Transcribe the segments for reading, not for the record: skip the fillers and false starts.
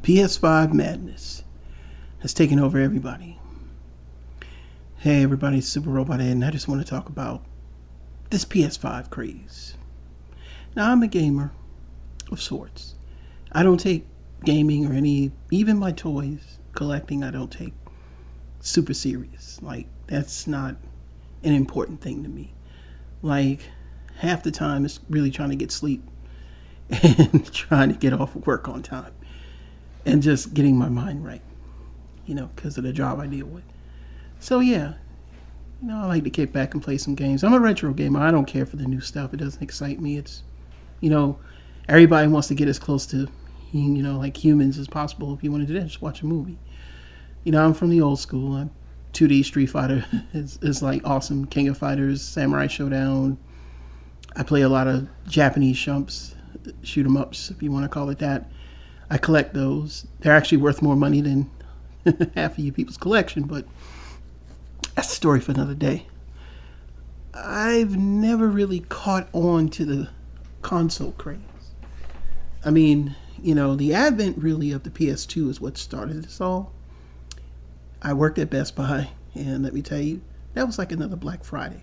PS5 madness has taken over everybody. Hey everybody, it's Super Robot Ed, and I just want to talk about this PS5 craze. Now, I'm a gamer of sorts. I don't take gaming or even my toys collecting, I don't take super serious. Like, that's not an important thing to me. Like, half the time it's really trying to get sleep and trying to get off of work on time and just getting my mind right, because of the job I deal with. So yeah, I like to kick back and play some games. I'm a retro gamer. I don't care for the new stuff. It doesn't excite me. It's, everybody wants to get as close to, like humans as possible. If you want to do that, just watch a movie. I'm from the old school. 2D Street Fighter is like awesome. King of Fighters, Samurai Showdown. I play a lot of Japanese shoot 'em ups, if you want to call it that. I collect those. They're actually worth more money than half of you people's collection, but that's a story for another day. I've never really caught on to the console craze. I mean, the advent really of the PS2 is what started this all. I worked at Best Buy, and let me tell you, that was like another Black Friday.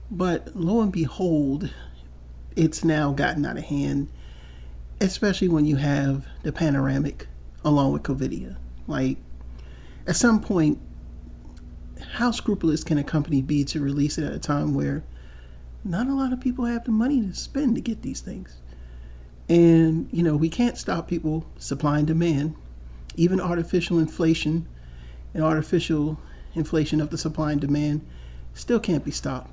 But lo and behold, it's now gotten out of hand, especially when you have the panoramic along with Covidia. Like, at some point, how scrupulous can a company be to release it at a time where not a lot of people have the money to spend to get these things? And, we can't stop people, supply and demand. Even artificial inflation of the supply and demand still can't be stopped.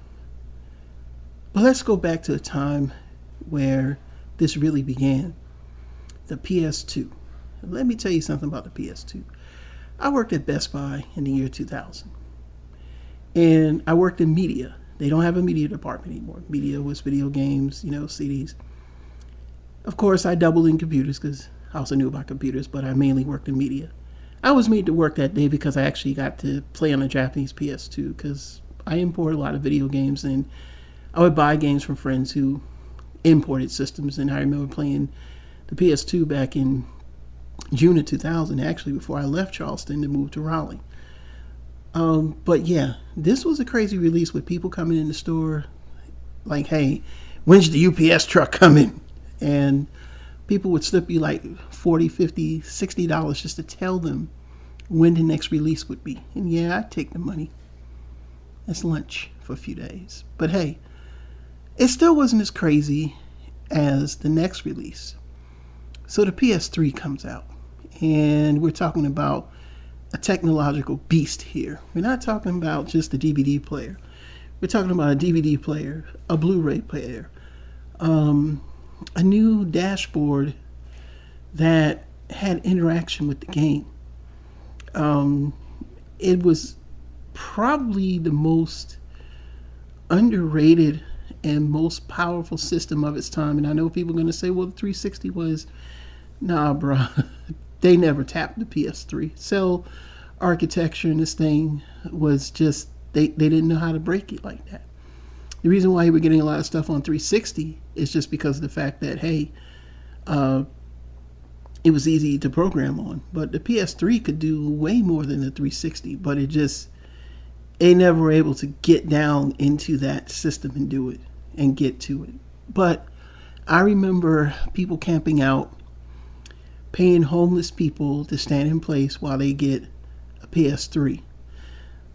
But let's go back to a time where this really began. The PS2. Let me tell you something about the PS2. I worked at Best Buy in the year 2000. And I worked in media. They don't have a media department anymore. Media was video games, CDs. Of course, I doubled in computers because I also knew about computers, but I mainly worked in media. I was made to work that day because I actually got to play on a Japanese PS2 because I import a lot of video games, and I would buy games from friends who imported systems. And I remember playing the PS2 back in June of 2000, actually before I left Charleston to move to Raleigh. But yeah, this was a crazy release with people coming in the store like, hey, when's the UPS truck coming? And people would slip you like $40, $50, $60 just to tell them when the next release would be. And yeah, I'd take the money. That's lunch for a few days. But hey, it still wasn't as crazy as the next release. So the PS3 comes out, and we're talking about a technological beast here. We're not talking about just a DVD player. We're talking about a DVD player, a Blu-ray player, a new dashboard that had interaction with the game. It was probably the most underrated and most powerful system of its time. And I know people are going to say, well, the 360 was, nah, bro. They never tapped the PS3. Cell architecture in this thing was just, they didn't know how to break it like that. The reason why you were getting a lot of stuff on 360 is just because of the fact that, hey, it was easy to program on. But the PS3 could do way more than the 360, but they never were able to get down into that system and do it and get to it. But I remember people camping out, paying homeless people to stand in place while they get a PS3.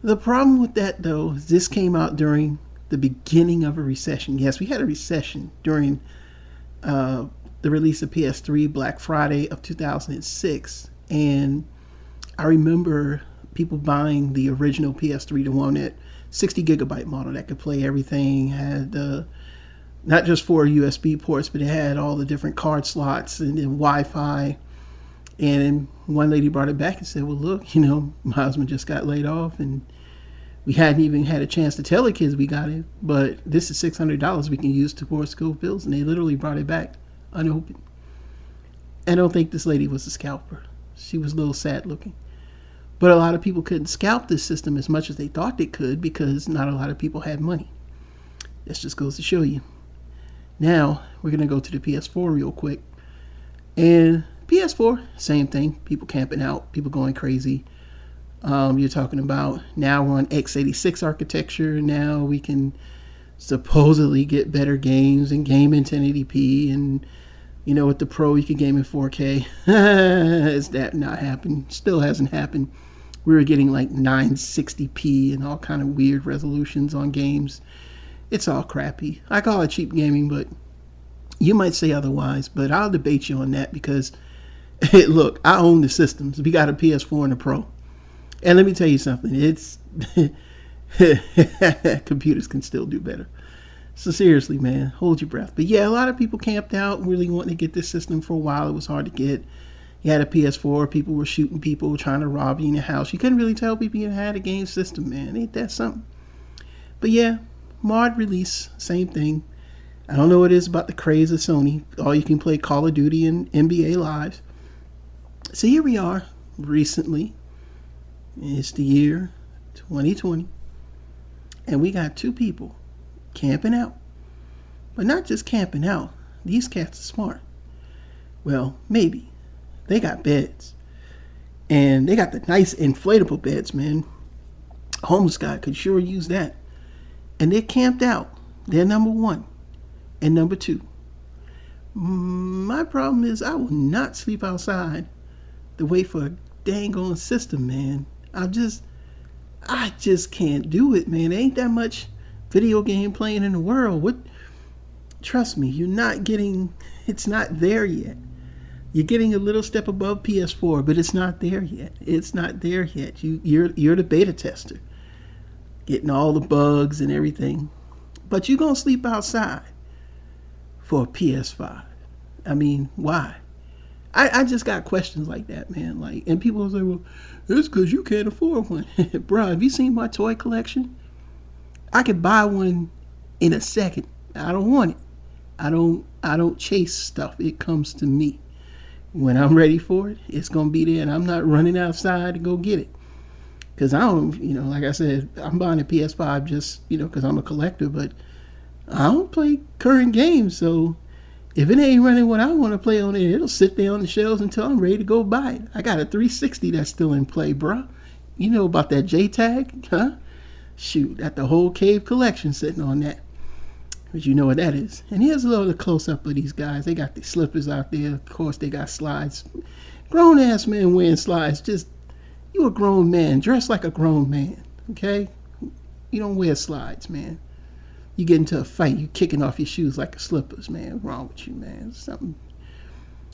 The problem with that, though, is this came out during the beginning of a recession. Yes, we had a recession during the release of PS3, Black Friday of 2006. And I remember people buying the original PS3, the one that 60 gigabyte model that could play everything, had not just 4 USB ports, but it had all the different card slots and then Wi-Fi. And one lady brought it back and said, well, look, my husband just got laid off, and we hadn't even had a chance to tell the kids we got it, but this is $600 we can use towards school bills. And they literally brought it back unopened. I don't think this lady was a scalper. She was a little sad looking. But a lot of people couldn't scalp this system as much as they thought they could because not a lot of people had money. This just goes to show you. Now, we're going to go to the PS4 real quick. And PS4, same thing. People camping out, people going crazy. You're talking about now we're on x86 architecture. Now we can supposedly get better games and game in 1080p, and with the Pro you can game in 4K. Is that not happened? Still hasn't happened. We were getting like 960p and all kind of weird resolutions on games. It's all crappy. I call it cheap gaming, but you might say otherwise. But I'll debate you on that because, look, I own the systems. We got a PS4 and a Pro. And let me tell you something. It's computers can still do better. So seriously, man, hold your breath. But yeah, a lot of people camped out, really wanting to get this system for a while. It was hard to get. You had a PS4, people were shooting people, trying to rob you in your house. You couldn't really tell people you had a game system, man. Ain't that something? But yeah, mod release, same thing. I don't know what it is about the craze of Sony. All you can play Call of Duty and NBA Live. So here we are, recently. It's the year 2020. And we got two people camping out. But not just camping out. These cats are smart. Well, maybe. They got beds. And they got the nice inflatable beds, man. Homeless guy could sure use that. And they're camped out. They're number one. And number two. My problem is I will not sleep outside to wait for a dang on system, man. I just can't do it, man. There ain't that much video game playing in the world. Trust me, it's not there yet. You're getting a little step above PS4, but it's not there yet. It's not there yet. You're the beta tester, getting all the bugs and everything. But you're gonna sleep outside for a PS5. I mean, why? I just got questions like that, man. And people will say, well, it's because you can't afford one. Bro, have you seen my toy collection? I could buy one in a second. I don't want it. I don't chase stuff. It comes to me. When I'm ready for it, it's going to be there, and I'm not running outside to go get it. Because I don't, like I said, I'm buying a PS5 just, because I'm a collector, but I don't play current games, so if it ain't running what I want to play on it, it'll sit there on the shelves until I'm ready to go buy it. I got a 360 that's still in play, bruh. You know about that JTAG, huh? Shoot, got the whole cave collection sitting on that. But you know what that is. And here's a little close-up of these guys. They got the slippers out there. Of course, they got slides. Grown-ass man wearing slides. Just, you a grown man. Dress like a grown man, okay? You don't wear slides, man. You get into a fight, you kicking off your shoes like a slippers, man. What's wrong with you, man? Something.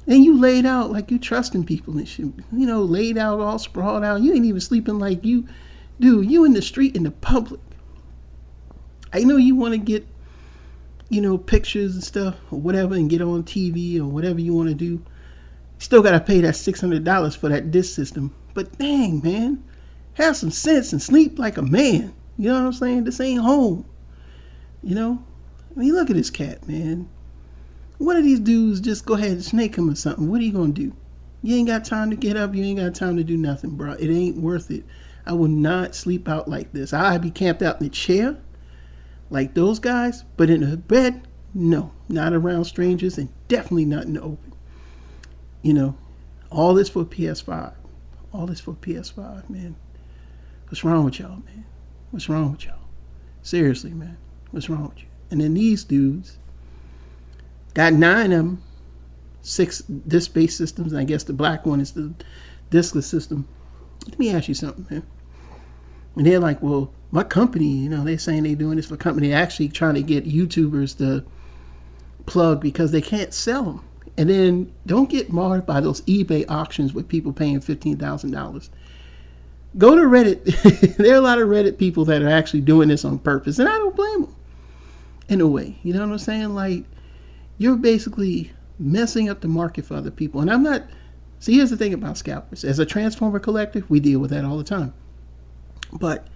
And you laid out like you trusting people and shit. Laid out, all sprawled out. You ain't even sleeping like you. Dude, you in the street in the public. I know you want to get, pictures and stuff or whatever and get on TV or whatever you want to do. You still got to pay that $600 for that disc system. But dang, man, have some sense and sleep like a man. You know what I'm saying? This ain't home. I mean, look at this cat, man. One of these dudes just go ahead and snake him or something. What are you going to do? You ain't got time to get up. You ain't got time to do nothing, bro. It ain't worth it. I will not sleep out like this. I'd be camped out in the chair like those guys, but in a bed, no. Not around strangers and definitely not in the open. All this for PS5. All this for PS5, man. What's wrong with y'all, man? What's wrong with y'all? Seriously, man. What's wrong with you? And then these dudes got 9 of them, 6 disc-based systems, and I guess the black one is the discless system. Let me ask you something, man. And they're like, well, my company, they're saying they're doing this for company. They're actually trying to get YouTubers to plug because they can't sell them. And then don't get marred by those eBay auctions with people paying $15,000. Go to Reddit. There are a lot of Reddit people that are actually doing this on purpose, and I don't blame them. In a way, you know what I'm saying? Like, you're basically messing up the market for other people. And I'm not. See, here's the thing about scalpers. As a Transformer collective, we deal with that all the time. But,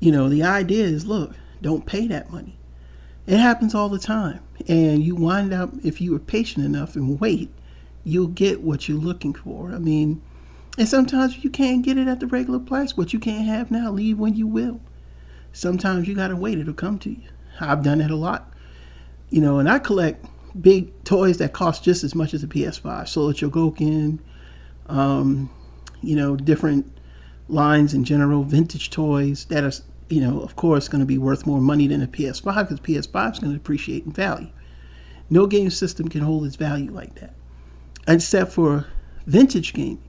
the idea is, look, don't pay that money. It happens all the time. And you wind up, if you were patient enough and wait, you'll get what you're looking for. I mean, and sometimes you can't get it at the regular price. What you can't have now, leave when you will. Sometimes you got to wait. It'll come to you. I've done it a lot. And I collect big toys that cost just as much as a PS5. Solo Chogokin, different lines in general, vintage toys that are, of course, going to be worth more money than a PS5 because PS5 is going to depreciate in value. No game system can hold its value like that, except for vintage gaming.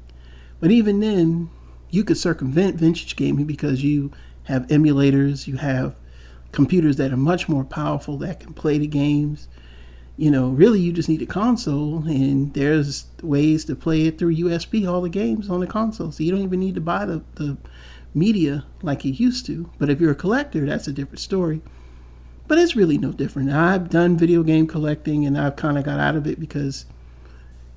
But even then, you could circumvent vintage gaming because you have emulators, you have computers that are much more powerful that can play the games. Really you just need a console, and there's ways to play it through USB, all the games on the console. So you don't even need to buy the media like you used to. But if you're a collector, that's a different story. But it's really no different. I've done video game collecting, and I've kind of got out of it because,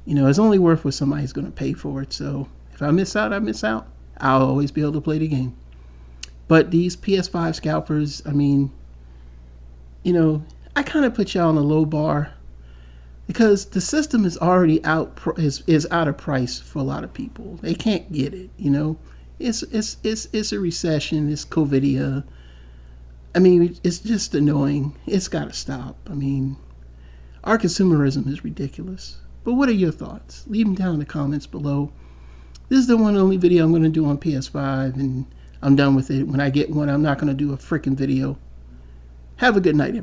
it's only worth what somebody's going to pay for it. So if I miss out, I miss out. I'll always be able to play the game. But these PS5 scalpers, I kind of put y'all on a low bar because the system is already is out of price for a lot of people. They can't get it. It's a recession. It's COVIDia. It's just annoying. It's got to stop. Our consumerism is ridiculous. But what are your thoughts? Leave them down in the comments below. This is the one and only video I'm going to do on PS5, and I'm done with it. When I get one, I'm not going to do a freaking video. Have a good night, everybody.